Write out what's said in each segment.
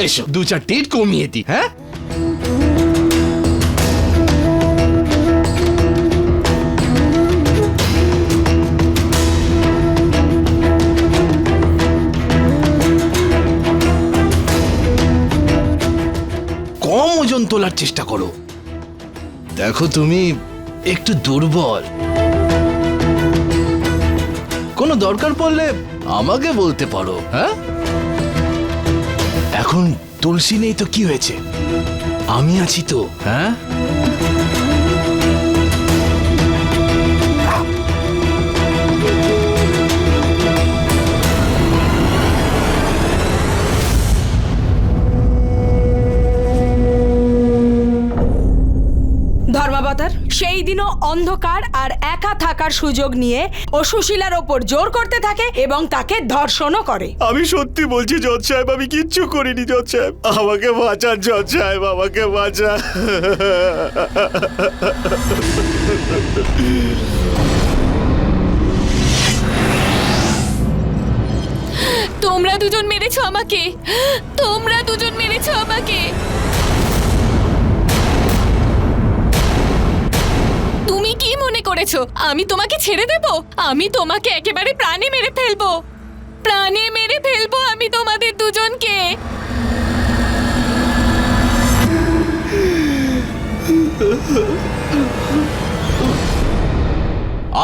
এসো 2-4 টিট কমিয়ে দি। হ্যাঁ কম ওজন তোলার চেষ্টা করো। দেখো তুমি একটু দুর্বল, কোনো দরকার পড়লে আমাকে বলতে পারো। হ্যাঁ এখন তুলসী নেই তো কি হয়েছে, আমি আছি তো। হ্যাঁ ধর্মাবতার সেই দিনও অন্ধকার আর একা থাকার সুযোগ নিয়ে ও সুশীলার ওপর জোর করতে থাকে এবং তাকে ধর্ষণও করে। আমি সত্যি বলছি জজ সাহেব, আমি কিচ্ছু করিনি জজ সাহেব, আমাকে বাঁচান জজ সাহেব, আমাকে বাঁচান। তোমরা দুজন মেরেছো আমাকে, তোমরা দুজন মেরেছো আমাকে। তুমি কি মনে করেছো আমি তোমাকে ছেড়ে দেব? আমি তোমাকে একেবারে প্রাণে মেরে ফেলবো, প্রাণে মেরে ফেলবো আমি তোমাদের দুজনকে।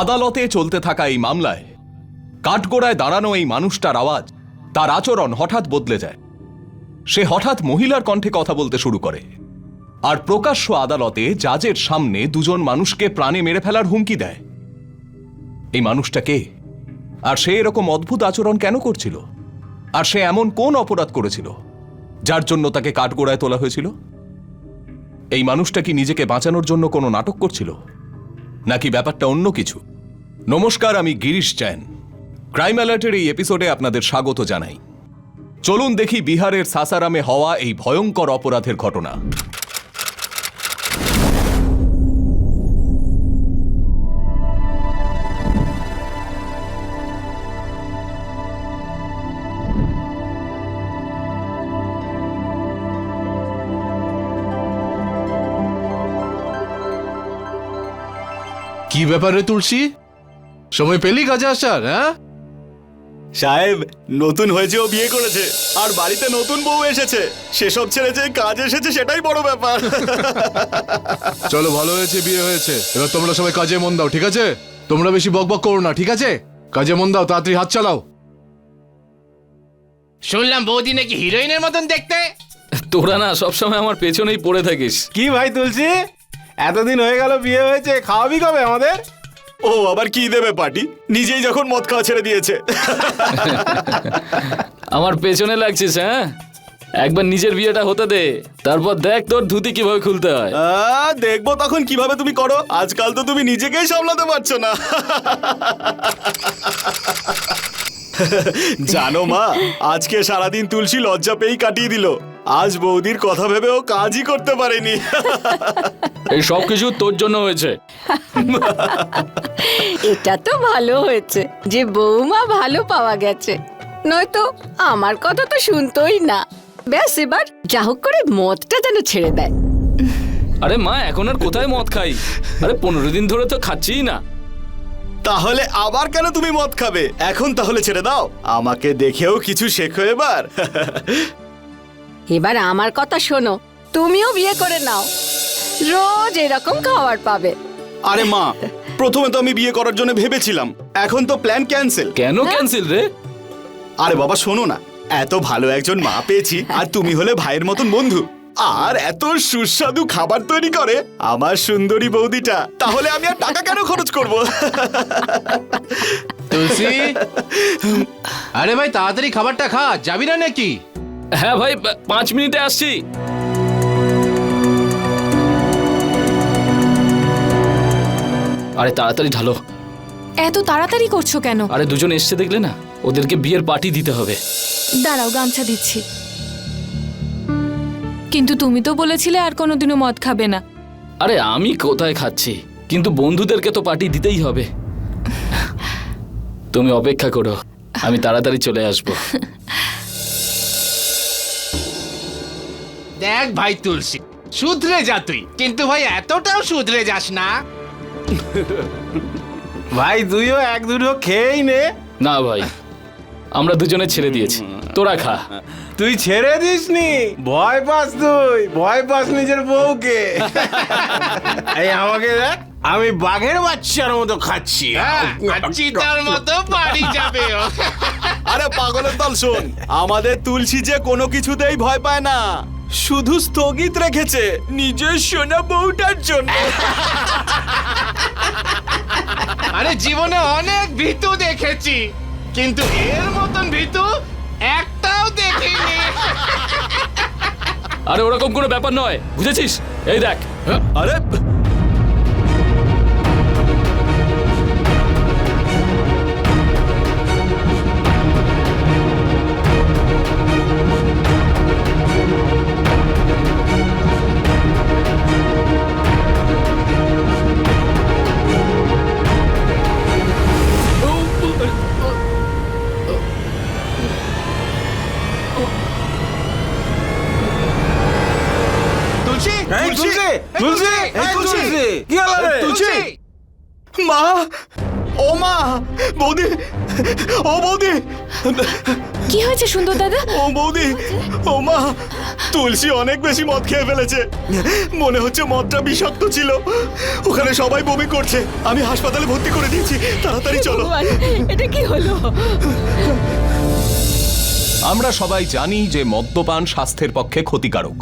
আদালতে চলতে থাকা এই মামলায় কাঠগোড়ায় দাঁড়ানো এই মানুষটার আওয়াজ, তার আচরণ হঠাৎ বদলে যায়। সে হঠাৎ মহিলার কণ্ঠে কথা বলতে শুরু করে আর প্রকাশ্য আদালতে জাজের সামনে দুজন মানুষকে প্রাণে মেরে ফেলার হুমকি দেয়। এই মানুষটা কে, আর সে এরকম অদ্ভুত আচরণ কেন করছিল, আর সে এমন কোন অপরাধ করেছিল যার জন্য তাকে কাঠগোড়ায় তোলা হয়েছিল? এই মানুষটা কি নিজেকে বাঁচানোর জন্য কোনো নাটক করছিল, নাকি ব্যাপারটা অন্য কিছু? নমস্কার, আমি গিরিশ জৈন। ক্রাইম অ্যালার্টের এই এপিসোডে আপনাদের স্বাগত জানাই। চলুন দেখি বিহারের সাসারামে হওয়া এই ভয়ঙ্কর অপরাধের ঘটনা। কি ব্যাপারে তুলসী, সময় পেলি কাজে আসার? হ্যাঁ সাহেব, নতুন হয়েছে, ও বিয়ে করেছে আর বাড়িতে নতুন বউ এসেছে, সেসব ছেড়ে যে কাজ এসেছে সেটাই বড় ব্যাপার। চলো, ভালো হয়েছে বিয়ে হয়েছে, এবার তোমরা সবাই কাজে মন দাও, ঠিক আছে? তোমরা বেশি বকবক করো না, ঠিক আছে? কাজে মন দাও, তাড়াতাড়ি হাত চালাও। শুনলাম বৌদি নাকি হিরোইনের মতন দেখতে। তোরা না সবসময় আমার পেছনেই পড়ে থাকিস। কি ভাই তুলসী, এতদিন হয়ে গেল বিয়ে হয়েছে, খাওয়াবি কবে আমাদের? ও আবার কি দেবে পার্টি, নিজেই যখন মদ খাওয়া ছেড়ে দিয়েছে। আমার পেছনে লাগছিস? হ্যাঁ, একবার নিজের বিয়েটা হতে দে, তারপর দেখ তোর ধুতি কিভাবে খুলতে হয়। দেখবো তখন কিভাবে তুমি করো, আজকাল তো তুমি নিজেকেই সামলাতে পারছো না। জানো মা, আজকে সারাদিন তুলসী লজ্জা পেয়েই কাটিয়ে দিল, আজ বৌদির কথা ভেবে ও কাজই করতে পারেনি। এই সব কিছু তোর জন্য হয়েছে। এটা তো ভালো হয়েছে যে বৌমা ভালো পাওয়া গেছে, নয়তো আমার কথা তো শুনতোই না। ব্যাস, এবার যা হোক করে মদটা যেন ছেড়ে দেয়। আরে মা, এখন আর কোথায় মদ খাই? আরে 15 দিন ধরে তো খাচ্ছিই না। তাহলে আবার কেন তুমি মদ খাবে? এখন তাহলে ছেড়ে দাও, আমাকে দেখেও কিছু শেখো এবার। এবার আমার কথা শোনো, তুমিও বিয়ে করে নাও, রোজ এরকম খাবার পাবে। আরে মা, প্রথমে তো আমি বিয়ে করার জন্য ভেবেছিলাম, এখন তো প্ল্যান ক্যান্সেল। কেন ক্যান্সেল রে? আরে বাবা শোনো না, এত ভালো একজন মা পেয়েছি, আর তুমি হলে ভাইয়ের মতন বন্ধু, আর এত সুস্বাদু খাবার তৈরি করে আমার সুন্দরী বৌদিটা, তাহলে আমি আর টাকা কেন খরচ করব? তুলসী, আরে ভাই তাড়াতাড়ি খাবারটা খা, যাবি না নাকি? হ্যাঁ ভাই, 5 মিনিটে আসছি। আরে তাড়াতাড়ি ঢালো। এত তাড়াতাড়ি করছো কেন? আরে দুজন এসছে দেখলে না, ওদেরকে বিয়ের পার্টি দিতে হবে। দাঁড়াও, গামছা দিচ্ছি। কিন্তু তুমি তো বলেছিলে আর কোনোদিনও মদ খাবে না। আরে আমি কোথায় খাচ্ছি, কিন্তু বন্ধুদেরকে তো পার্টি দিতেই হবে। তুমি অপেক্ষা করো, আমি তাড়াতাড়ি চলে আসবো। দেখ ভাই তুলসী, শুধরে যা তুই, কিন্তু ভাই এতটাও শুধরে যাস না। ভাই তুইও এক দুটো খেয়েই নে। না ভাই, আমরা দুজনে ছেড়ে দিয়েছি, তোরা খা। তুই ছেড়ে দিসনি, ভয় পাস, তুই ভয় পাস নিজের বউকে। এই আমাকে দেখ, আমি বাঘের বাচ্চার মতো খাচ্ছি। চিতার মতো বাড়ি যাবে ও। আরে পাগলের দল শোন, আমাদের তুলসী যে কোনো কিছুতেই ভয় পায় না, শুধু স্থগিত রেখেছে নিজের সোনা বউটার জন্য। আরে জীবনে অনেক ভীতু দেখেছি, কিন্তু এর মতন ভীতু একটাও দেখিনি। আরে ওরকম কোনো ব্যাপার নয়, বুঝেছিস? এই দেখ, আরে তুলসী, এই তুলসী, তুলসী, এই তুলসী, কি হলো রে? তুলসী, মা, ও মা, বৌদি, ও বৌদি, কি হয়েছে সুন্দর দাদা? ও বৌদি, ও মা, তুলসী অনেক বেশি মদ খেয়ে ফেলেছে। মনে হচ্ছে মদটা বিষাক্ত ছিল। ওখানে সবাই বমি করছে, আমি হাসপাতালে ভর্তি করে দিয়েছি। তাড়াতাড়ি চলো। ভগবান, এটা কি হলো? আমরা সবাই জানি যে মদ্যপান স্বাস্থ্যের পক্ষে ক্ষতিকারক,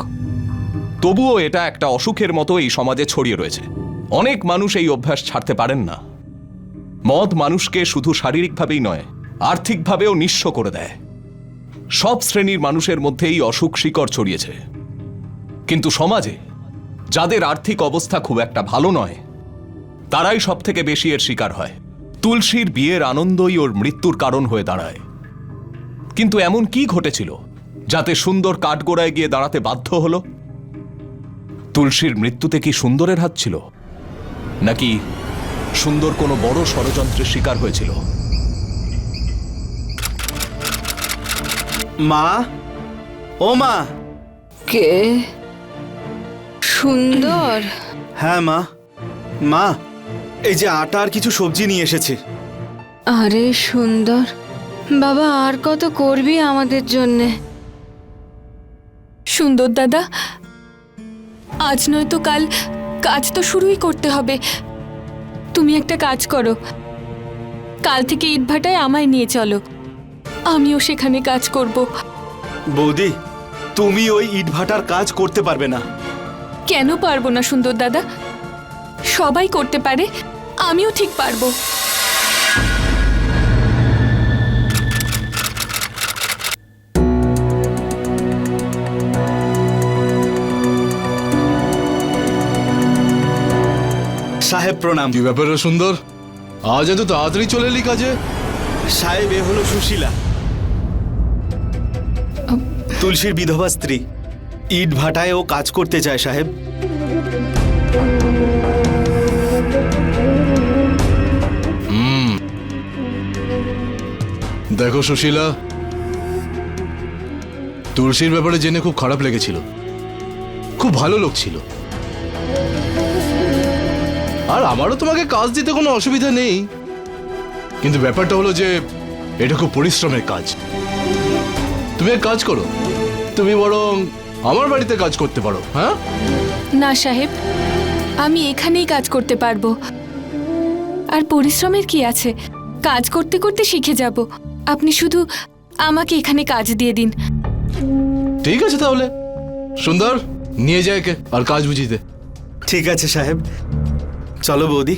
তবুও এটা একটা অসুখের মতো এই সমাজে ছড়িয়ে রয়েছে। অনেক মানুষ এই অভ্যাস ছাড়তে পারেন না। মদ মানুষকে শুধু শারীরিকভাবেই নয়, আর্থিকভাবেও নিঃস্ব করে দেয়। সব শ্রেণীর মানুষের মধ্যে এই অসুখ শিকড় ছড়িয়েছে, কিন্তু সমাজে যাদের আর্থিক অবস্থা খুব একটা ভালো নয়, তারাই সব থেকে বেশি এর শিকার হয়। তুলসীর বিয়ের আনন্দই ওর মৃত্যুর কারণ হয়ে দাঁড়ায়। কিন্তু এমন কি ঘটেছিল যাতে সুন্দর কাঠগোড়ায় গিয়ে দাঁড়াতে বাধ্য হলো? তুলসীর মৃত্যুতে কি সুন্দরের হাত ছিল, নাকি সুন্দর কোনো বড় ষড়যন্ত্রের শিকার হয়েছিল? মা, ও মা। কে? সুন্দর? হ্যাঁ মা, মা, এই যে আটা আর কিছু সবজি নিয়ে এসেছে। আরে সুন্দর বাবা, আর কত করবি আমাদের জন্যে? সুন্দর দাদা, আজ নয়তো কাল কাজ তো শুরুই করতে হবে। তুমি একটা কাজ করো, কাল থেকে ইটভাটায় আমায় নিয়ে চলো, আমিও সেখানে কাজ করব। বৌদি, তুমি ওই ইটভাটার কাজ করতে পারবে না। কেন পারবো না সুন্দর দাদা? সবাই করতে পারে, আমিও ঠিক পারবো। সাহেব প্রণাম। কি ব্যাপার রে সুন্দর, আজ এত তাড়াতাড়ি চলে এলি কাজে? সাহেব, এ হলো সুশীলা, তুলসীর বিধবা স্ত্রী। ইট ভাটায় ও কাজ করতে চায় সাহেব। দেখো সুশীলা, তুলসীর ব্যাপারে জেনে খুব খারাপ লেগেছিল। খুব ভালো লোক ছিল, আর আমারও তোমাকে কাজ দিতে কোনো অসুবিধা নেই, কিন্তু ব্যাপারটা হলো যে এটা খুব পরিশ্রমের কাজ। তুমি এক কাজ করো, তুমি বরং আমার বাড়িতে কাজ করতে পারো। হ্যাঁ না সাহেব, আমি এখানেই কাজ করতে পারবো। আর পরিশ্রমের কি আছে, কাজ করতে করতে শিখে যাব। আপনি শুধু আমাকে এখানে কাজ দিয়ে দিন। ঠিক আছে তাহলে, সুন্দর নিয়ে যায় কে আর কাজ বুঝিয়ে দে। ঠিক আছে সাহেব, চলো বৌদি।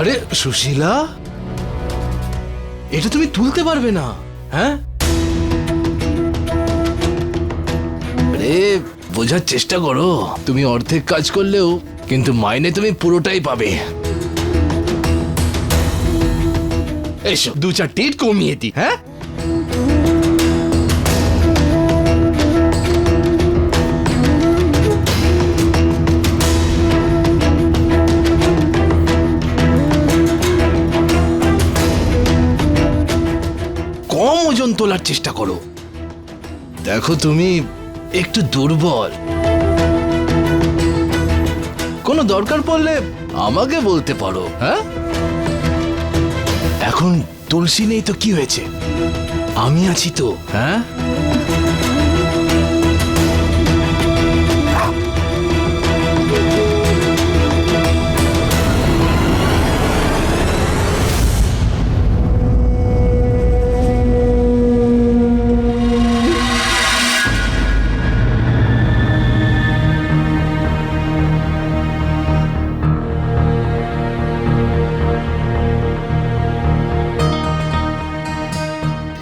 আরে সুশীলা, এটা তুমি তুলতে পারবে না? হ্যাঁ, আরে বোঝার চেষ্টা করো। তুমি অর্ধেক কাজ করলেও কিন্তু মাইনে তুমি পুরোটাই পাবে। এসো 2-4 ইট কমিয়ে দি। হ্যাঁ, কম ওজন তোলার চেষ্টা করো। দেখো তুমি একটু দুর্বল, কোনো দরকার পড়লে আমাকে বলতে পারো। হ্যাঁ, এখন তুলসী নেই তো কি হয়েছে, আমি আছি তো। হ্যাঁ,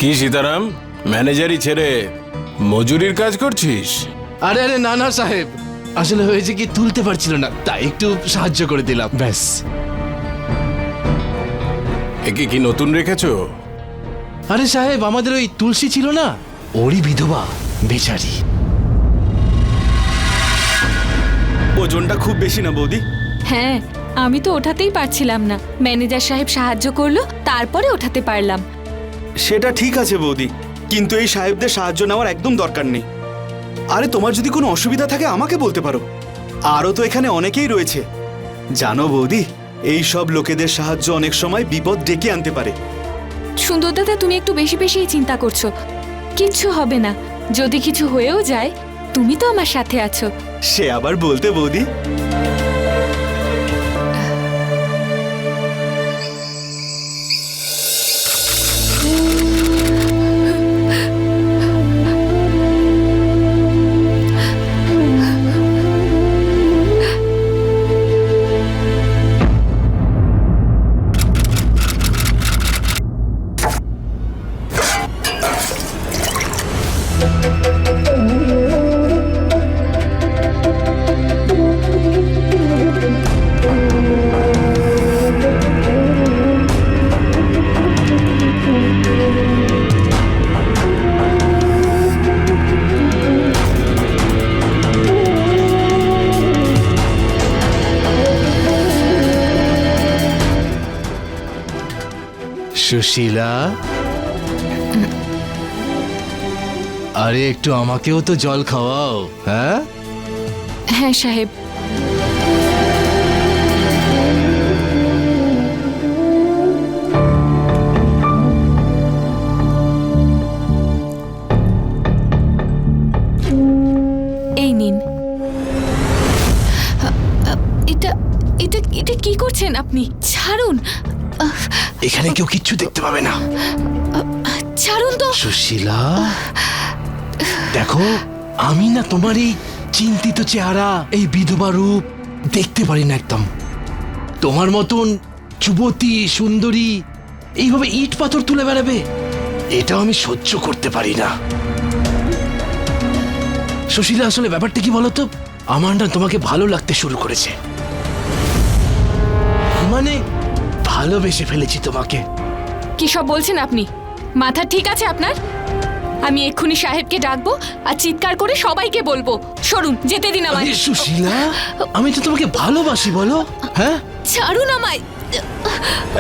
কি সীতারাম, ম্যানেজারই ছেড়ে মজুরির কাজ করছিস? আরে আরে না না সাহেব, আসলে হয়েছে কি তুলতে পারছিল না, তাই একটু সাহায্য করে দিলাম ব্যাস। একে কি নতুন রেখেছো? আরে সাহেব, আমাদের ওই তুলসী ছিল না, ওরই বিধবা বেচারি। ওজনটা খুব বেশি না বৌদি? হ্যাঁ, আমি তো ওঠাতেই পারছিলাম না, ম্যানেজার সাহেব সাহায্য করলো, তারপরে ওঠাতে পারলাম। সেটা ঠিক আছে বৌদি, কিন্তু এই সাহেবদের সাহায্য নেওয়ার একদম দরকার নেই। আরে তোমার যদি কোনো অসুবিধা থাকে আমাকে বলতে পারো, আরও তো এখানে অনেকেই রয়েছে। জানো বৌদি, এই সব লোকেদের সাহায্য অনেক সময় বিপদ ডেকে আনতে পারে। সুন্দর দাদা, তুমি একটু বেশি বেশিই চিন্তা করছো। কিচ্ছু হবে না, যদি কিছু হয়েও যায় তুমি তো আমার সাথে আছো। সে আবার বলতে বৌদি। সুশীলা, আরে একটু আমাকেও তো জল খাওয়াও। হ্যাঁ হ্যাঁ সাহেব। এই নিন। এটা এটা এটা কি করছেন আপনি? ছাড়ুন। এখানে কেউ কিচ্ছু দেখতে পাবে না। ছাড়ুন তো। সুশীলা, দেখো আমি না তোমার এই চিন্তিত চেহারা, এই বিধবা রূপ দেখতে পারি না একদম। তোমার মতন যুবতী সুন্দরী এইভাবে ইট পাথর তুলে বেড়াবে, এটাও আমি সহ্য করতে পারি না। সুশীলা, আসলে ব্যাপারটা কি বলতো, আমার না তোমাকে ভালো লাগতে শুরু করেছে, মানে ভালোবেসে ফেলেছি তোমাকে। কি সব বলছেন আপনি? মাথা ঠিক আছে আপনার? আমি এক্ষুনি সাহেবকে ডাকবো আর চিৎকার করে সবাইকে বলবো। সরুন, যেতে দিন আমায়। আরে সুশীলা, আমি তো তোমাকে ভালোবাসি, বলো। হ্যাঁ, ছাড়ুন আমায়।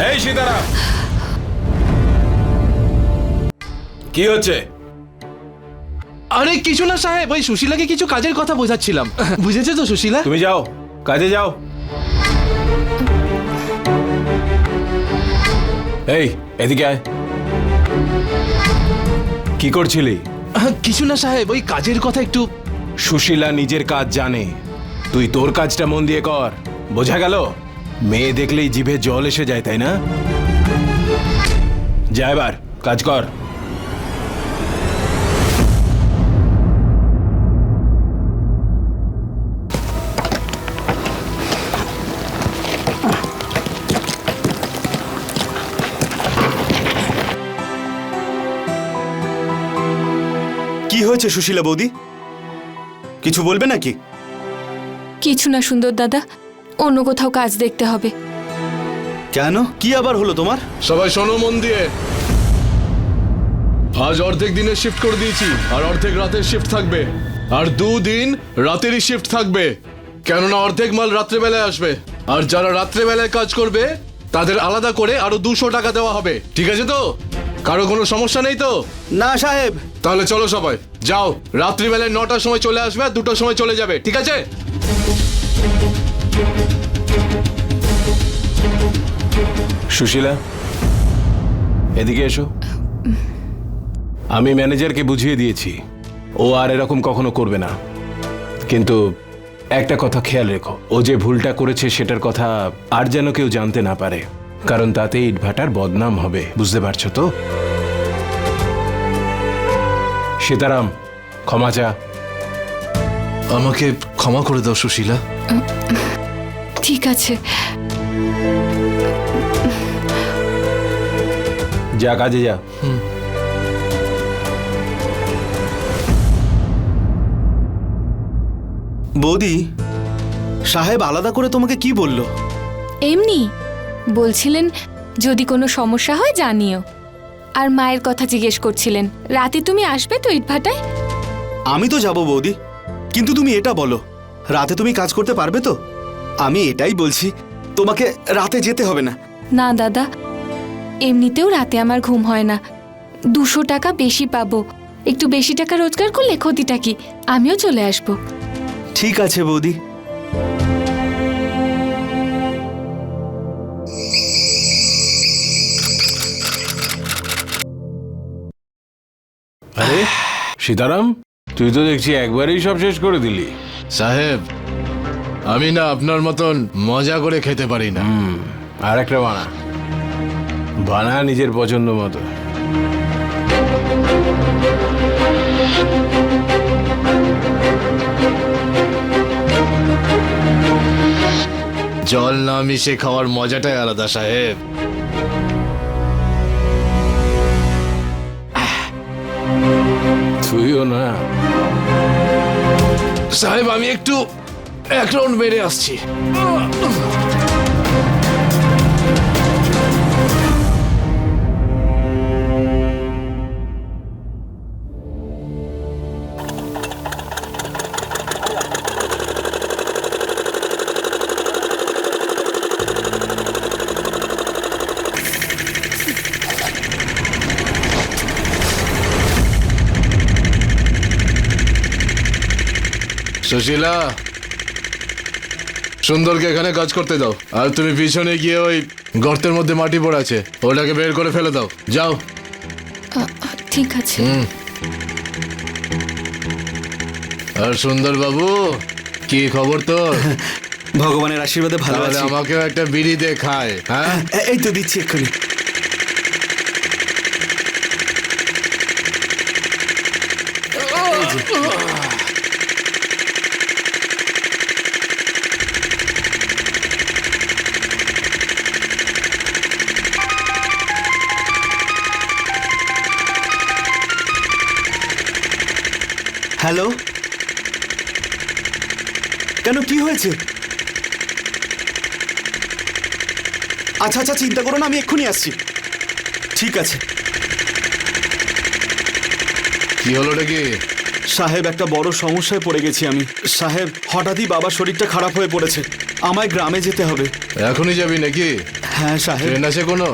এই সীতারাম, কি হচ্ছে? আরে কিছু না সাহেব, ওই সুশীলাকে কিছু কাজের কথা বোঝাচ্ছিলাম। বুঝেছো তো সুশীলা? তুমি যাও, কাজে যাও। এই এদিকে আয়। কি করছিলি? কিছু না সাহেব, ওই কাজের কথা একটু। সুশীলা নিজের কাজ জানে, তুই তোর কাজটা মন দিয়ে কর, বোঝা গেল? মেয়ে দেখলেই জিভে জল এসে যায়, তাই না? যা এবার কাজ কর। কি হয়েছে সুশীলা বৌদি? কিছু বলবে নাকি? কিছু না সুন্দর দাদা, অন্য কোথাও কাজ দেখতে হবে। কেন, কি আবার হলো তোমার? সবাই শোনো মন দিয়ে, আজ অর্ধেক দিনের শিফট করে দিয়েছি আর অর্ধেক রাতের শিফট থাকবে, আর 2 দিন রাতেরই শিফট থাকবে, কেননা অর্ধেক মাল রাত্রেবেলায় আসবে, আর যারা রাত্রেবেলায় কাজ করবে তাদের আলাদা করে আরো 200 টাকা দেওয়া হবে। ঠিক আছে তো? কারো কোনো সমস্যা নেই তো? না সাহেব। তাহলে চলো সবাই, যাও, রাত্রিবেলায় 9টার সময় চলে আসবে আর 2টার সময় চলে যাবে, ঠিক আছে? সুশীলা, এদিকে এসো। আমি ম্যানেজারকে বুঝিয়ে দিয়েছি, ও আর এরকম কখনো করবে না। কিন্তু একটা কথা খেয়াল রেখো, ও যে ভুলটা করেছে সেটার কথা আর যেন কেউ জানতে না পারে, কারণ তাতে ইটভাটার বদনাম হবে, বুঝতে পারছো তো? সীতারাম, ক্ষমা চা। আমাকে ক্ষমা করে দাও সুশীলা। ঠিক আছে। যা, কাজে যা। বৌদি, সাহেব আলাদা করে তোমাকে কি বলল? এমনি বলছিলেন যদি কোনো সমস্যা হয় জানিও, আর মায়ের কথা জিজ্ঞেস করছিলেন রাতে তুমি আসবে তো ইটভাটায়? আমি তো যাব বৌদি, কিন্তু তুমি এটা বলো, রাতে তুমি কাজ করতে পারবে তো? আমি এটাই বলছি, তোমাকে রাতে যেতে হবে না। না দাদা, এমনিতেও রাতে আমার ঘুম হয় না। 200 টাকা বেশি পাবো, একটু বেশি টাকা রোজগার করলে ক্ষতিটা কি? আমিও চলে আসবো। ঠিক আছে বৌদি। আরে সীতারাম, তুই তো দেখছি একবারেই সব শেষ করে দিলি। সাহেব, আমি না আপনার মতন মজা করে খেতে পারি না। আর একটা বানা, বানা নিজের পছন্দ মতো। জল না মিশে খাওয়ার মজাটাই আলাদা সাহেব। তুইও না। সাহেব, আমি একটু 1 রাউন্ড মেরে আসছি। সুশীলা, সুন্দরকে এখানে কাজ করতে দাও, আর তুমি পিছনে গিয়ে ওই গর্তের মধ্যে মাটি পড়ে আছে, ওটাকে বের করে ফেলে দাও, যাও। ঠিক আছে। আর সুন্দর বাবু, কি খবর তোর? ভগবানের আশীর্বাদে ভালো তাহলে আছি। আমাকেও একটা বিড়ি দে খায়। হ্যাঁ, এই তো দিচ্ছি এক্ষুনি। হ্যালো, কেন, কি হয়েছে? আচ্ছা আচ্ছা, চিন্তা করো না, আমি এক্ষুনি আসছি। ঠিক আছে। কি হলো নাকি? সাহেব, একটা বড় সমস্যায় পড়ে গেছি আমি। সাহেব, হঠাৎই বাবার শরীরটা খারাপ হয়ে পড়েছে, আমায় গ্রামে যেতে হবে। এখনই যাবি নাকি? হ্যাঁ সাহেব। ট্রেন আছে কোনো?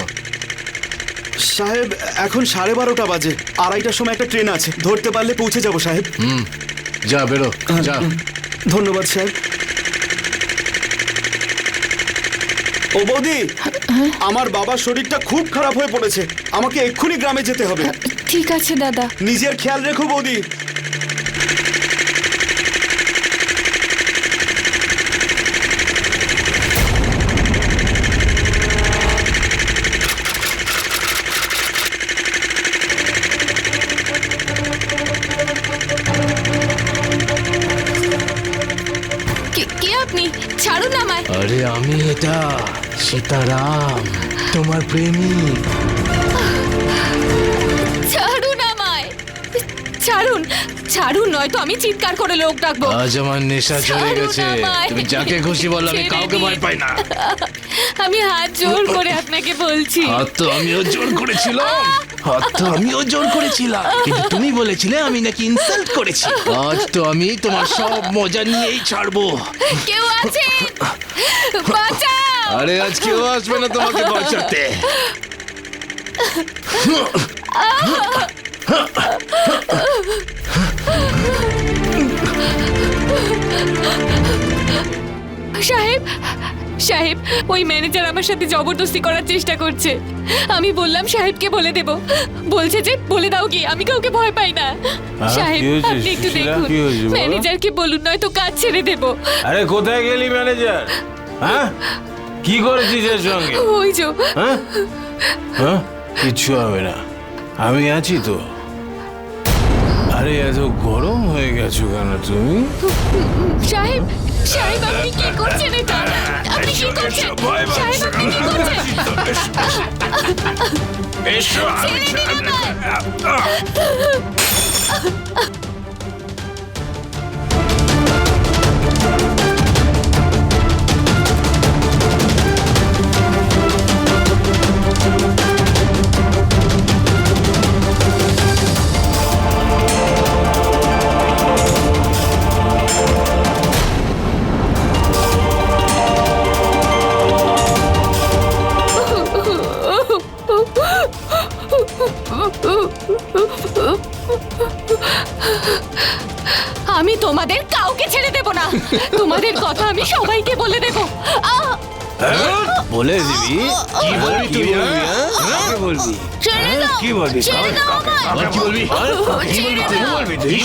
সাহেব, এখন 12:30 বাজে, 2:30টার সময় একটা ট্রেন আছে, ধরতে পারলে পৌঁছে যাবো সাহেব। যা, বেরো, যা। ধন্যবাদ সাহেব। ও বৌদি, আমার বাবার শরীরটা খুব খারাপ হয়ে পড়েছে, আমাকে এক্ষুনি গ্রামে যেতে হবে। ঠিক আছে দাদা। নিজের খেয়াল রেখো বৌদি। কে আপনি? ছাড়ুন আমায়। আরে আমি এটা সীতারাম, তোমার প্রেমিক। ছাড়ুন আমায়, ছাড়ুন ছাড়ুন, নয়তো আমি চিৎকার করে লোক ডাকবো। আজ আমার নেশা চলে ছাড়ুন গেছে। আমায়। তুমি যাকে খুশি বলো, আমি ছেড়ে কাউকে দিন। ভয় পাই না। আমি হাত জোর করে আপনাকে বলছি। হাত তো আমিও জোর করেছিলাম, কিন্তু তুমি বলেছিলে আমি নাকি ইনসাল্ট করেছি। আজ তো আমি তোমার সব মজা নিয়েই ছাড়বো। কেউ আছে? বাঁচাও! আরে আজ কেউ আসবে না তোমাকে বাঁচাতে। সাহেব সাহেব, ওই ম্যানেজার আমার সাথে জবরদস্তি করার চেষ্টা করছে। আমি বললাম সাহেবকে বলে দেব, বলছে যে বলে দাও কি, আমি কাউকে ভয় পাই না। সাহেব কি হয়েছে, আপনি একটু সুশীলা? দেখুন, কি হয়েছে বলো? ম্যানেজারকে বলুন, নয়তো কাজ ছেড়ে দেব। আরে কোথায় গেলি ম্যানেজার? হ্যাঁ, কি করেছিস এর সঙ্গে? ওই যে হ্যাঁ হ্যাঁ, কিচ্ছু হবে না, আমি আছি তো। আরে এত গরম হয়ে গেছো কেন তুমি? সাহেব সাহেব, আপনি কি করছেন এটা? আপনি কি করছেন? সাহেব, আপনি কি করছেন? ছেড়ে দিন আমায়। আমি তোমাদের কাউকে ছেড়ে দেব না। তোমাদের কথা আমি সবাইকে বলে দেব। বলে দিবি? কি বলবি তুই? কাকে বলবি? ছেড়ে দাও, কি বলবি? ছেড়ে দাও আমায়। আর কি বলবি? কি বলবি তুই? বলবি তুই?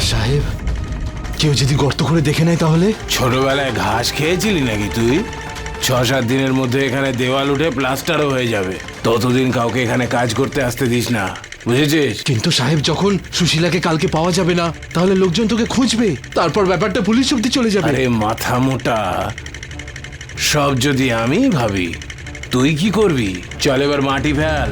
সাহেব, কেউ যদি গর্ত করে দেখে নেয় তাহলে? ছোটবেলায় ঘাস খেয়েছিলি নাকি তুই? 6-7 দিনের মধ্যে এখানে দেওয়াল উঠে প্লাস্টারও হয়ে যাবে। ততদিন কাউকে এখানে কাজ করতে আসতে দিস না, বুঝেছিস? কিন্তু সাহেব, যখন সুশীলাকে কালকে পাওয়া যাবে না, তাহলে লোকজন তোকে খুঁজবে, তারপর ব্যাপারটা পুলিশ অব্দি চলে যাবে। আরে মাথা মোটা, সব যদি আমি ভাবি, তুই কি করবি? চল এবার মাটি ফেল।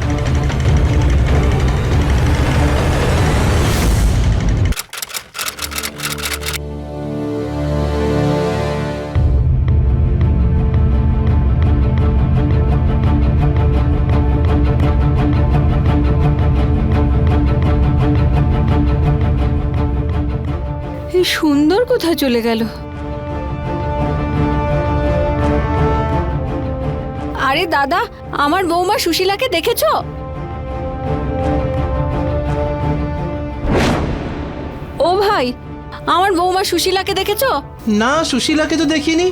এই সুন্দর কোথায় চলে গেল? আরে দাদা, আমার বৌমা সুশীলাকে দেখেছো? ও ভাই, আমার বৌমা সুশীলাকে দেখেছো? না, সুশীলাকে তো দেখিনি।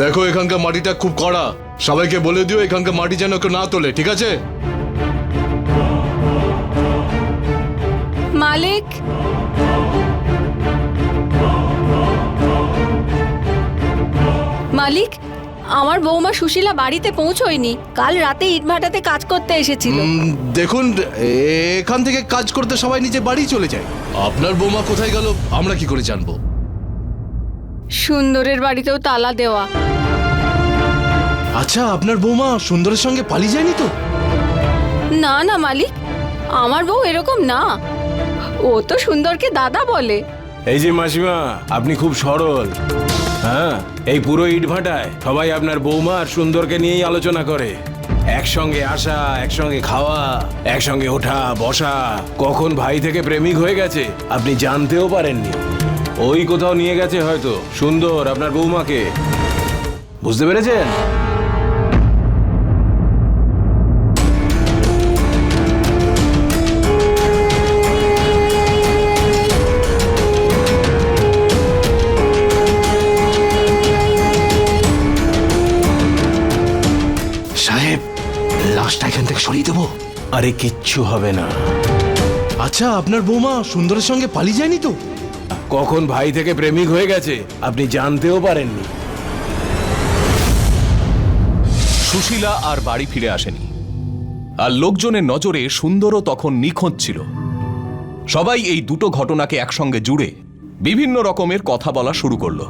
দেখো, এখানকার মাটিটা খুব কড়া, সবাইকে বলে দিও এখানকার মাটি যেন কেউ না তোলে, ঠিক আছে? মালিক, মালিক, আমার বৌমা সুশীলা বাড়িতে পৌঁছোয়নি। কাল রাতে ইটভাটাতে কাজ করতে এসেছিল। দেখুন, এখান থেকে কাজ করতে সবাই নিজে বাড়ি চলে যায়। আপনার বৌমা কোথায় গেল আমরা কি করে জানবো? সুন্দরের বাড়িতেও তালা দেওয়া। আচ্ছা, আপনার বৌমা সুন্দরের সঙ্গে পালিয়ে যায়নি তো? না না মালিক, আমার বউ এরকম না। ও তো সুন্দরকে দাদা বলে। এই যে মাসিমা, আপনি খুব সরল। হ্যাঁ, এই পুরো ইটভাটায় সবাই আপনার বৌমা আর সুন্দরকে নিয়েই আলোচনা করে। একসঙ্গে আসা, একসঙ্গে খাওয়া, একসঙ্গে ওঠা বসা। কখন ভাই থেকে প্রেমিক হয়ে গেছে আপনি জানতেও পারেননি। ওই কোথাও নিয়ে গেছে হয়তো সুন্দর আপনার বৌমাকে, বুঝতে পেরেছেন? সাহেব, লাশটা এখান থেকে সরিয়ে দেবো? আরে কিচ্ছু হবে না। আচ্ছা, আপনার বৌমা সুন্দরের সঙ্গে পালিয়ে যায়নি তো? কখন ভাই থেকে প্রেমিক হয়ে গেছে আপনি জানতেও পারেননি। সুশীলা আর বাড়ি ফিরে আসেনি, আর লোকজনের নজরে সুন্দরও তখন নিখোঁজ ছিল। সবাই এই দুটো ঘটনাকে একসঙ্গে জুড়ে বিভিন্ন রকমের কথা বলা শুরু করলো।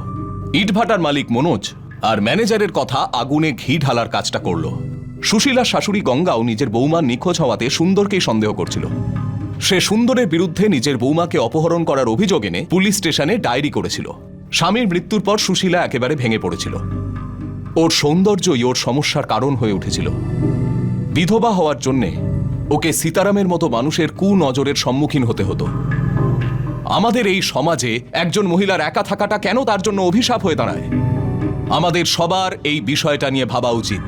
ইটভাটার মালিক মনোজ আর ম্যানেজারের কথা আগুনে ঘি ঢালার কাজটা করলো। সুশীলার শাশুড়ি গঙ্গাও নিজের বৌমার নিখোঁজ হওয়াতে সুন্দরকেই সন্দেহ করছিল। সে সুন্দরের বিরুদ্ধে নিজের বৌমাকে অপহরণ করার অভিযোগ এনে পুলিশ স্টেশনে ডায়েরি করেছিল। স্বামীর মৃত্যুর পর সুশীলা একেবারে ভেঙে পড়েছিল। ওর সৌন্দর্যই ওর সমস্যার কারণ হয়ে উঠেছিল। বিধবা হওয়ার জন্যে ওকে সীতারামের মতো মানুষের কুনজরের সম্মুখীন হতে হতো। আমাদের এই সমাজে একজন মহিলার একা থাকাটা কেন তার জন্য অভিশাপ হয়ে দাঁড়ায়? আমাদের সবার এই বিষয়টা নিয়ে ভাবা উচিত।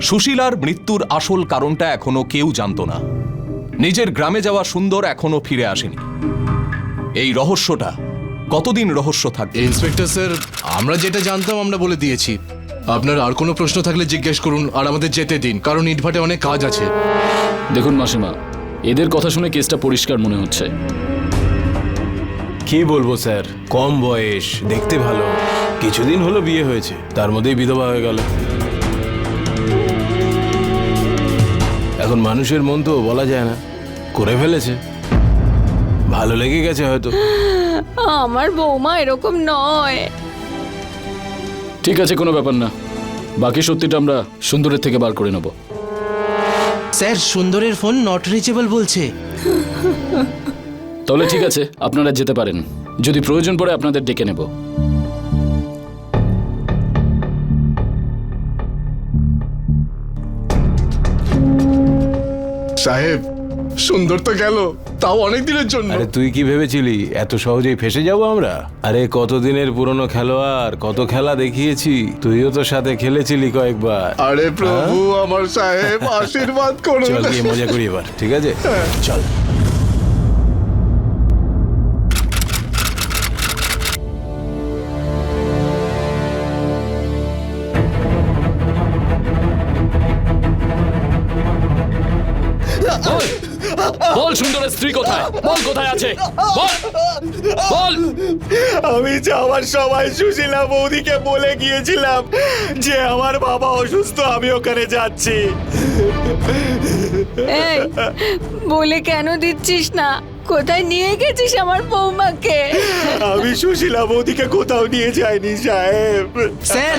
সুশীলার মৃত্যুর আসল কারণটা এখনো কেউ জানতো না। নিজের গ্রামে যাওয়া সুন্দর এখনো ফিরে আসেনি। এই রহস্যটা কতদিন রহস্য থাকবে? ইন্সপেক্টর স্যার, আমরা যেটা জানতাম আমরা বলে দিয়েছি। আপনার আর কোনো প্রশ্ন থাকলে জিজ্ঞেস করুন, আর আমাদের যেতে দিন, কারণ ইটভাটে অনেক কাজ আছে। দেখুন মাসিমা, এদের কথা শুনে কেসটা পরিষ্কার মনে হচ্ছে। কি বলবো স্যার, কম বয়স, দেখতে ভালো, কিছুদিন হলো বিয়ে হয়েছে, তার মধ্যেই বিধবা হয়ে গেল। এখন মানুষের মন তো বলা যায় না, করে ফেলেছে, ভালো লেগে গেছে হয়তো। আমার বৌমা এরকম নয়। ঠিক আছে, কোনো ব্যাপার না। বাকি সত্যিটা আমরা সুন্দরের থেকে বার করে নেব। স্যার, সুন্দরের ফোন নট রিচেবল বলছে। তাহলে ঠিক আছে, আপনারা যেতে পারেন। যদি প্রয়োজন পড়ে আপনাদের ডেকে নেব। সাহেব, সুন্দর তো গেল, তাও অনেক দিনের জন্য। আরে তুই কি ভেবেছিলি এত সহজেই ফেসে যাবো আমরা? আরে কতদিনের পুরনো খেলোয়াড়, কত খেলা দেখিয়েছি, তুইও তো সাথে খেলেছিলি কয়েকবার। আরে প্রভু, আমার সাহেব আশীর্বাদ করুন। চল গিয়ে মজা করি এবার, ঠিক আছে? চল। বল, সুন্দরের স্ত্রী কোথায়? বল, কোথায় আছে? বল বল। আমি যাওয়ার সময় সুশীলা বৌদিকে বলে গিয়েছিলাম যে আমার বাবা অসুস্থ, আমি ওখানে যাচ্ছি। এই বলে কেন দিচ্ছিস না? কোথায় নিয়ে গেছিস আমার বৌমাকে? আমি সুশীলা বৌদিকে কোথাও নিয়ে যাইনি সাহেব। স্যার,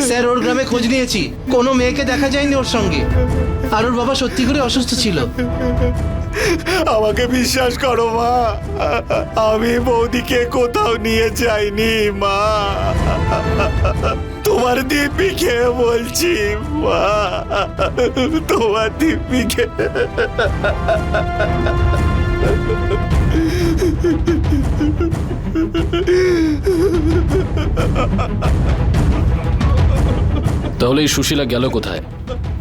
স্যার, ওর গ্রামে খোঁজ নিয়েছি, কোনো মেয়েকে দেখা যায়নি ওর সঙ্গে। আর ওর বাবা সত্যি করে অসুস্থ ছিল। আমাকে বিশ্বাস করো মা, আমি বৌদিকে কোথাও নিয়ে যাইনি মা। তোমার দিব্যিকে বলছি মা, তোমার দিব্যিকে। তাহলে এই সুশীলা গেল কোথায়?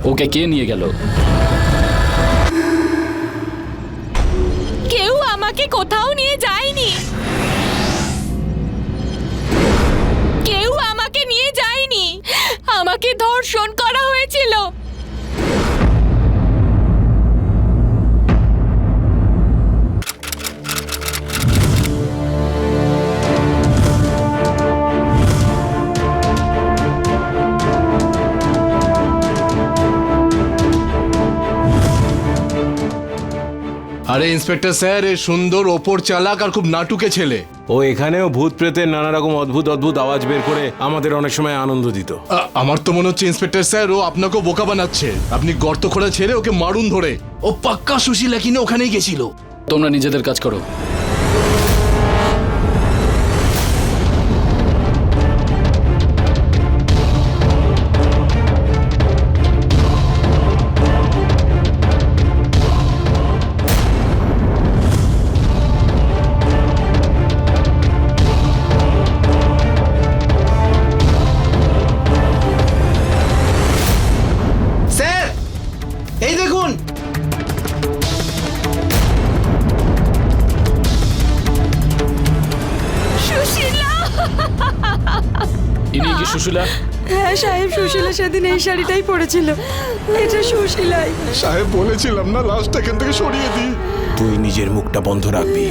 ওকে কে নিয়ে গেল? কেউ আমাকে কোথাও নিয়ে যায়নি। কেউ আমাকে নিয়ে যায়নি। আমাকে ধর্ষণ করা হয়েছিল। আরে ইন্সপেক্টর স্যার, এ সুন্দর ওপর চালাক আর খুব নাটুকে ছেলে। ও এখানেও ভূত প্রেতের নানা রকম অদ্ভুত অদ্ভুত আওয়াজ বের করে আমাদের অনেক সময় আনন্দ দিত। আমার তো মনে হচ্ছে ইন্সপেক্টর স্যার, ও আপনাকেও বোকা বানাচ্ছে। আপনি গর্ত খোঁড়া ছেড়ে ওকে মারুন ধরে। ও পাক্কা সুশীলা কিনে ওখানেই গেছিল। তোমরা নিজেদের কাজ করো। স্যার, এই দেখুন। সুশীলা! ইনি কি সুশীলা? হ্যাঁ সাহেব, সুশীলা সেদিন এই শাড়িটাই পরেছিল। এটা সুশীলাই। সাহেব, বলেছিলাম না লাশটা এখান থেকে সরিয়ে দিই। তুই নিজের মুখটা বন্ধ রাখবি।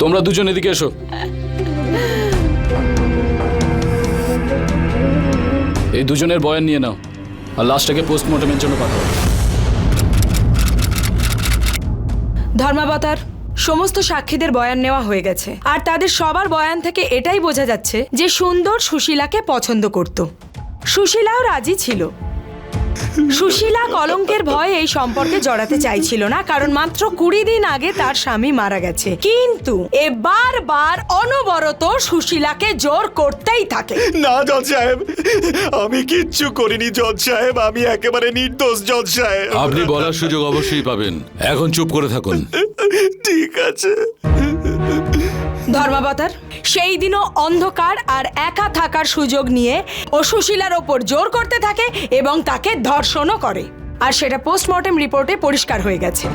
তোমরা দুজন এদিকে এসো। এই দুজনের বয়ান নিয়ে নাও আর লাশটাকে পোস্টমর্টমের জন্য পাঠাও। ধর্মাবতার সমস্ত সাক্ষীদের বয়ান নেওয়া হয়ে গেছে আর তাদের সবার বয়ান থেকে এটাই বোঝা যাচ্ছে যে সুন্দর সুশীলাকে পছন্দ করত। সুশীলাও রাজি ছিল। সুশীলা কলঙ্কের ভয়ে এই সম্পর্কে জড়াতে চাইছিল না, কারণ মাত্র 20 দিন আগে তার স্বামী মারা গেছে। কিন্তু এ বারবার অনবরত সুশীলাকে জোর করতেই থাকে। না জজ সাহেব, আমি কিচ্ছু করিনি জজ সাহেব, আমি একেবারে নির্দোষ জজ সাহেব। আপনি বলার সুযোগ অবশ্যই পাবেন, এখন চুপ করে থাকুন। ঠিক আছে। ধর্মাবতার সেই দিনও অন্ধকার আর একা থাকার সুযোগ নিয়ে ও সুশীলার ওপর জোর করতে থাকে এবং তাকে ধর্ষণও করে, আর সেটা পোস্টমর্টেম রিপোর্টে পরিষ্কার হয়ে গেছে।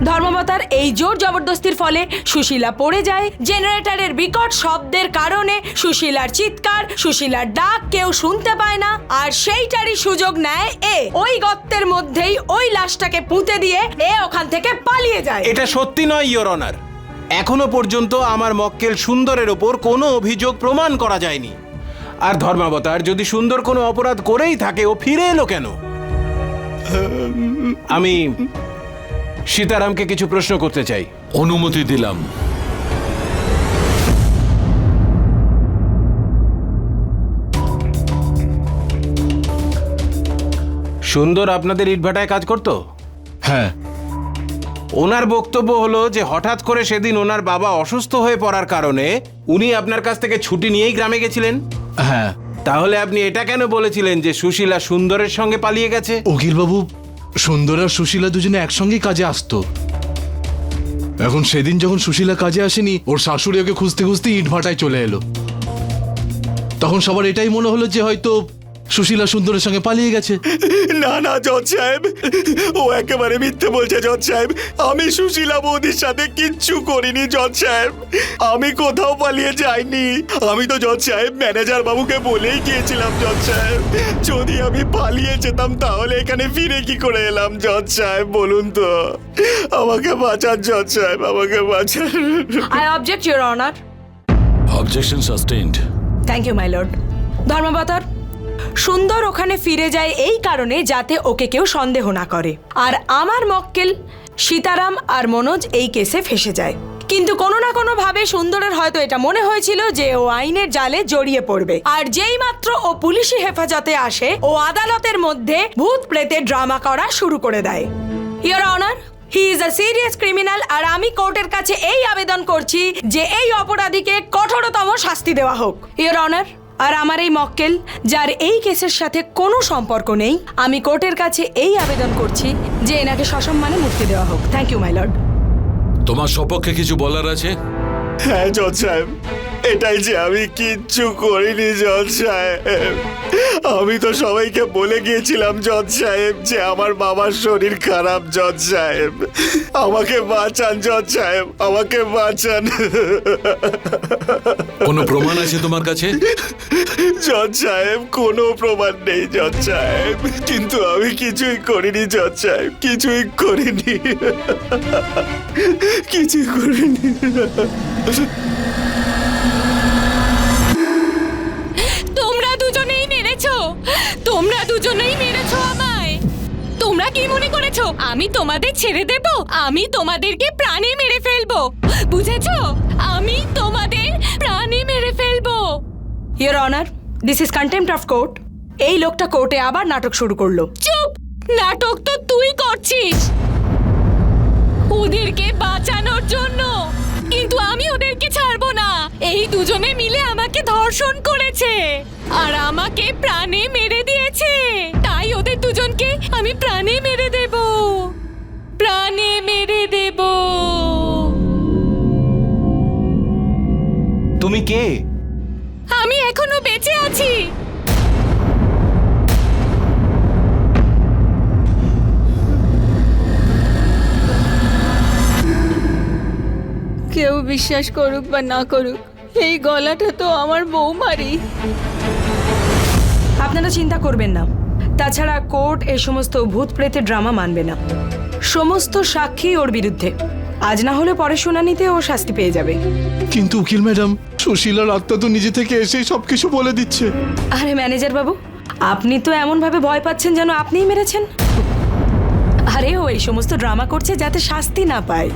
ধর্মাবতার এই জোর জবরদস্তির ফলে সুশীলা পড়ে যায়। জেনারেটরের বিকট শব্দের কারণে সুশীলার চিৎকার, সুশীলার ডাক কেউ শুনতে পায় না, আর সেইটারই সুযোগ নেয় এ। ওই গর্তের মধ্যেই ওই লাশটাকে পুঁতে দিয়ে এ ওখান থেকে পালিয়ে যায়। এটা সত্যি নয় ইওর অনার। এখনো পর্যন্ত আমার মক্কেল সুন্দরের ওপর কোনো অভিযোগ প্রমাণ করা যায়নি। আর ধর্মাবতার যদি সুন্দর কোনো অপরাধ করেই থাকে, ও ফিরে এলো কেন? আমি সীতারামকে কিছু প্রশ্ন করতে চাই। অনুমতি দিলাম। সুন্দর আপনাদের ইটভাটায় কাজ করতো? হ্যাঁ। ওনার বক্তব্য হলো যে হঠাৎ করে সেদিন ওনার বাবা অসুস্থ হয়ে পড়ার কারণে উনি আপনার কাছ থেকে ছুটি নিয়েই গ্রামে গেছিলেন। হ্যাঁ। তাহলে আপনি এটা কেন বলেছিলেন যে সুশীলা সুন্দরের সঙ্গে পালিয়ে গেছে? উকিলবাবু, সুন্দর আর সুশীলা দুজনে একসঙ্গেই কাজে আসতো। এখন সেদিন যখন সুশীলা কাজে আসেনি, ওর শাশুড়ি ওকে খুঁজতে খুঁজতে ইটভাটায় চলে এলো। তখন সবার এটাই মনে হলো যে হয়তো সুশীলা সুন্দরের সঙ্গে পালিয়ে গেছে। না না জজ সাহেব, ও একেবারে মিথ্যে বলছে জজ সাহেব। আমি সুশীলা বৌদির সাথে কিচ্ছু করিনি জজ সাহেব, আমি কোথাও পালিয়ে যাইনি। আমি তো জজ সাহেব ম্যানেজার বাবুকে বলেই গিয়েছিলাম জজ সাহেব, যদি আমি পালিয়ে যেতাম তাহলে এখানে ফিরে কি করে এলাম জজ সাহেব, বলুন তো। আমাকে বাঁচান জজ সাহেব, আমাকে বাঁচান। I object your honour. Objection sustained. Thank you my lord. ধর্মাবতার সুন্দর ওখানে ফিরে যায় এই কারণে যাতে ওকে কেউ সন্দেহ না করে, আর আমার মক্কেল সীতারাম আর মনোজ এই কেসে ফেঁসে যায়। কিন্তু কোনো না কোনো ভাবে সুন্দরের হয়তো এটা মনে হয়েছিল যে ও আইনের জালে জড়িয়ে পড়বে, আর যেই মাত্র ও পুলিশি হেফাজতে আসে, ও আদালতের মধ্যে ভূত প্রেতে ড্রামা করা শুরু করে দেয়। Your honour, he is a serious criminal, আর আমি কোর্টের কাছে এই আবেদন করছি যে এই অপরাধীকে কঠোরতম শাস্তি দেওয়া হোক। ইওর অনার, আর আমার এই মক্কেল, যার এই কেসের সাথে কোনো সম্পর্ক নেই, আমি কোর্টের কাছে এই আবেদন করছি যে এনাকে সসম্মানে মুক্তি দেওয়া হোক। Thank you my lord. তোমার সপক্ষে কিছু বলার আছে? হ্যাঁ জজ সাহেব, এটাই যে আমি কিচ্ছু করিনি জজ সাহেব। আমি তো সবাইকে বলে গিয়েছিলাম জজ সাহেব যে আমার বাবার শরীর খারাপ জজ সাহেব, আমাকে বাঁচান জজ সাহেব, আমাকে বাঁচান। কোনো প্রমাণ আছে তোমার কাছে? জজ সাহেব, কোনো প্রমাণ নেই জজ সাহেব, কিন্তু আমি কিছুই করিনি জজ সাহেব, কিছুই করিনি, কিছুই করিনি। তোমরা দুজনেই মেরেছো, তোমরা দুজনেই মেরেছো আমায়। তোমরা কি মনে করেছো আমি তোমাদের ছেড়ে দেব? আমি তোমাদেরকে প্রাণে মেরে ফেলবো, বুঝেছো? আমি তোমাদের প্রাণে মেরে ফেলবো। Your honour, this is contempt of court. এই লোকটা কোর্টে আবার নাটক শুরু করলো। চুপ! নাটক তো তুই করছিস ওদেরকে বাঁচানোর জন্য, কিন্তু আমি ওদেরকে ছাড়বো না। এই দুজনে মিলে আমাকে ধর্ষণ করেছে আর আমাকে প্রাণে মেরে দিয়েছে, তাই ওদের দুজনকে আমি প্রাণে মেরে দেব, প্রাণে মেরে দেব। তুমি কে? আমি এখনো বেঁচে আছি। কেউ বিশ্বাস করুক বা না করুক, এই গলাটা তো আমার বৌমারই। আপনারা চিন্তা করবেন না, তাছাড়া কোর্ট এই সমস্ত ভূত প্রেতের ড্রামা মানবে না। সমস্ত সাক্ষী ওর বিরুদ্ধে, আজ না হলে পরে শুনানিতে ও শাস্তি পেয়ে যাবে। কিন্তু উকিল ম্যাডাম, সুশীলার আত্মা তো নিজে থেকে এসেই সবকিছু বলে দিচ্ছে। আরে ম্যানেজার বাবু, আপনি তো এমন ভাবে ভয় পাচ্ছেন যেন আপনিই মেরেছেন। আরে ও এই সমস্ত ড্রামা করছে যাতে শাস্তি না পায়।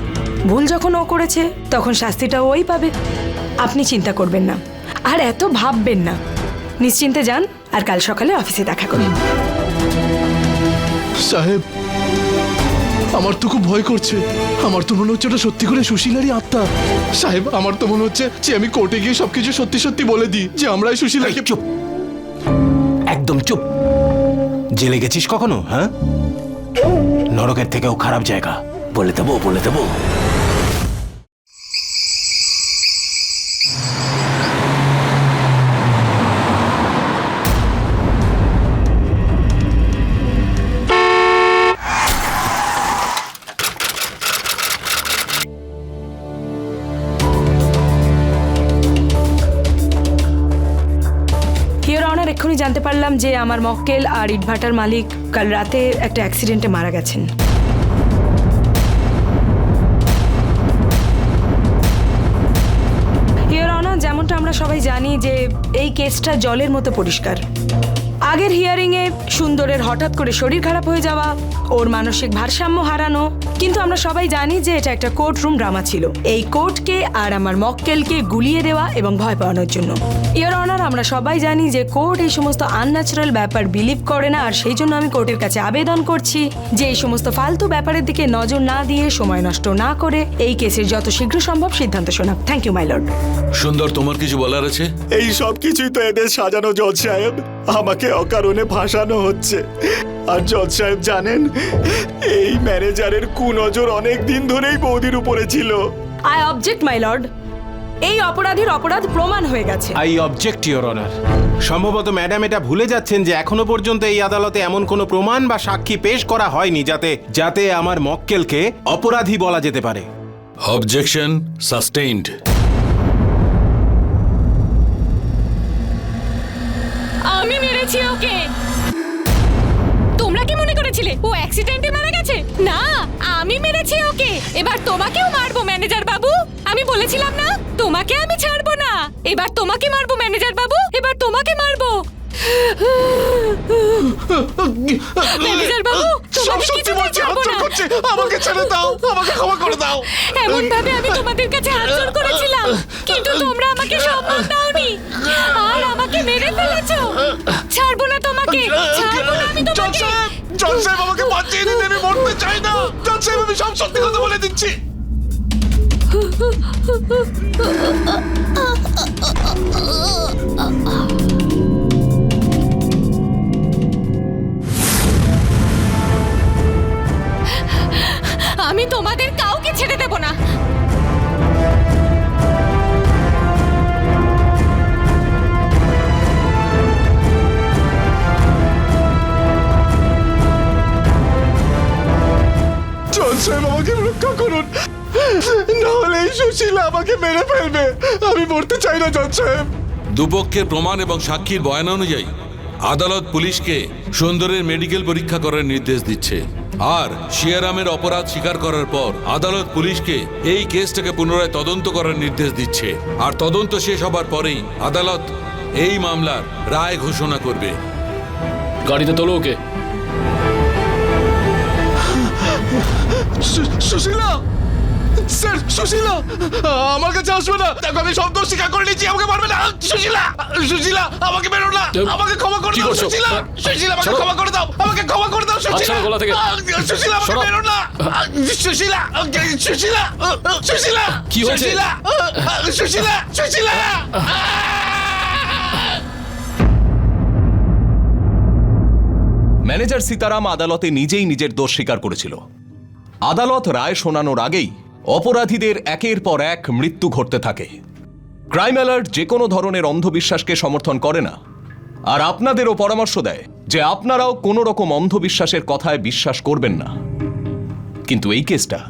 ভুল যখন ও করেছে তখন শাস্তিটা ওই পাবে। আপনি চিন্তা করবেন না আর এত ভাববেন না, নিশ্চিন্তে যান আর কাল সকালে অফিসে দেখা করুন। সাহেব, আমার তো খুব ভয় করছে। আমার তো মনে হচ্ছে ওটা সত্যি করে সুশীলারই আত্মা। সাহেব, আমার তো মনে হচ্ছে যে আমি কোর্টে গিয়ে সবকিছু সত্যি সত্যি বলে দিই যে আমরাই সুশীলাকে। চুপ, একদম চুপ। জেলে গেছিস কখনো? হ্যাঁ, নরকের থেকেও খারাপ জায়গা। বলে দেবো, বলে দেবো। হিয়ার অনার, এক্ষুনি জানতে পারলাম যে আমার মক্কেল আর ইটভাটার মালিক কাল রাতে একটা অ্যাক্সিডেন্টে মারা গেছেন। হিয়ার অনার, যেমনটা আমরা সবাই জানি যে এই কেসটা জলের মতো পরিষ্কার। আগের হিয়ারিংয়ে সুন্দরের হঠাৎ করে শরীর খারাপ হয়ে যাওয়া, ওর মানসিক ভারসাম্য হারানো, কিন্তু আমরা সবাই জানি যে এটা একটা কোর্ট রুম ড্রামা ছিল। এই কোর্টকে আর আমার মক্কেলকে গুলিয়ে দেওয়া এবং ভয় পাওয়ানোর জন্য। ইয়োর অনার, আমরা সবাই জানি যে কোর্ট এই সমস্ত আনন্যাচারাল ব্যাপার বিলিভ করে না, আর সেই জন্য আমি কোর্টের কাছে আবেদন করছি যে এই সমস্ত ফালতু ব্যাপারের দিকে নজর না দিয়ে, সময় নষ্ট না করে এই কেসের যত শীঘ্র সম্ভব সিদ্ধান্ত শোনাক। Thank you my lord. সুন্দর, তোমার কিছু বলার আছে? এই সব কিছুই তো এদের সাজানো জজ সাহেব। আমাকে অকারণে ফাঁসানো হচ্ছে। আর জজ সাহেব জানেন, এই ম্যানেজারের কুনজর অনেক দিন ধরেই বৌদির উপরে ছিল। I object my lord. এই অপরাধীর অপরাধ প্রমাণ হয়ে গেছে। I object your honour. সম্ভবত ম্যাডাম এটা ভুলে যাচ্ছেন যে এখনো পর্যন্ত এই আদালতে এমন কোনো প্রমাণ বা সাক্ষী পেশ করা হয়নি যাতে আমার মক্কেলকে অপরাধী বলা যেতে পারে। Objection sustained. আমি মেরেছি ওকে। তোমরা কি মনে করেছিলে ও অ্যাক্সিডেন্টে মারা গেছে? না, আমি মেরেছি ওকে। এবার তোমাকেও মারবো ম্যানেজার বাবু। আমি বলেছিলাম না তোমাকে আমি ছাড়বো না। এবার তোমাকে মারবো ম্যানেজার বাবু, এবার তোমাকে মারবো। ম্যানেজার বাবু, তোমাকে কিছু ছাড়বো না। আমাকে ছেড়ে দাও, আমাকে ক্ষমা করে দাও। এমন ভাবে আমি তোমাদের কাছে হাত জোড় করেছিলাম, কিন্তু তোমরা আমাকে সম্মান দাওনি আর আমাকে মেরে ফেলেছো। ছাড়বো না তোমাকে, ছাড়বো না আমি তোমাকে। জজ সাহেব, আমাকে বাঁচিয়ে দিন, আমি মরতে চাই না। জজ সাহেব, আমি সব সত্যি কথা বলে দিচ্ছি। আমি তোমাদের কাউকে ছেড়ে দেব না। জজ সাহেব, আমাকে রক্ষা করুন, না হলে এই সুশীলা আমাকে মেরে ফেলবে। আমি মরতে চাই না জজ সাহেব। দুপক্ষের প্রমাণ এবং সাক্ষীর বয়ান অনুযায়ী আদালত পুলিশকে সুন্দরের মেডিকেল পরীক্ষা করার নির্দেশ দিচ্ছে। আর শিয়ারামের অপরাধ স্বীকার করার পর আদালত পুলিশকে এই কেসটাকে পুনরায় তদন্ত করার নির্দেশ দিচ্ছে। আর তদন্ত শেষ হবার পরেই আদালত এই মামলার রায় ঘোষণা করবে। গাড়িতে তোলো ওকে। সুশীলা, স্যার, সুশীলা আমার কাছে আসবে না। দেখো, আমি সব দোষ স্বীকার করে নিয়েছি, আমাকে মারবে না। সুশীলা, সুশীলা, আমাকে মেরো না, আমাকে ক্ষমা করে দাও। সুশীলা, সুশীলা, আমাকে ক্ষমা করে দাও, আমাকে ক্ষমা করে দাও। সুশীলা, গলা থেকে সুশীলা, আমাকে মেরো না। সুশীলা, সুশীলা, সুশীলা, কি হয়েছে? সুশীলা, সুশীলা। ম্যানেজার সীতারাম আদালতে নিজেই নিজের দোষ স্বীকার করেছিল। আদালত রায় শোনানোর আগেই অপরাধীদের একের পর এক মৃত্যু ঘটতে থাকে। ক্রাইম অ্যালার্ট যে কোনো ধরনের অন্ধবিশ্বাসকে সমর্থন করে না, আর আপনাদেরও পরামর্শ দেয় যে আপনারাও কোনো রকম অন্ধবিশ্বাসের কথায় বিশ্বাস করবেন না। কিন্তু এই কেসটা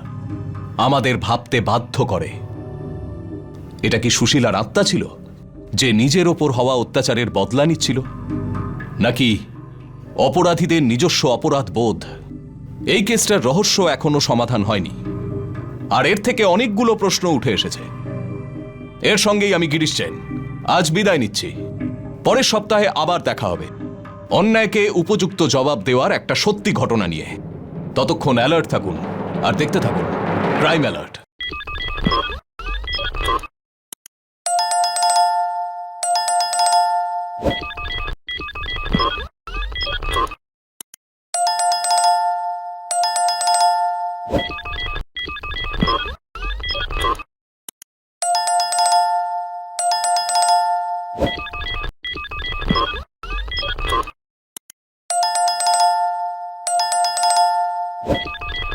আমাদের ভাবতে বাধ্য করে, এটা কি সুশীলার আত্মা ছিল যে নিজের ওপর হওয়া অত্যাচারের বদলা নিচ্ছিল, নাকি অপরাধীদের নিজস্ব অপরাধ বোধ? এই কেসটার রহস্য এখনো সমাধান হয়নি। আর এর থেকে অনেকগুলো প্রশ্ন উঠে এসেছে। এর সঙ্গেই আমি গিরিশ সেন আজ বিদায় নিচ্ছি। পরের সপ্তাহে আবার দেখা হবে অন্যায়কে উপযুক্ত জবাব দেওয়ার একটা সত্যি ঘটনা নিয়ে। ততক্ষণ অ্যালার্ট থাকুন আর দেখতে থাকুন ক্রাইম অ্যালার্ট।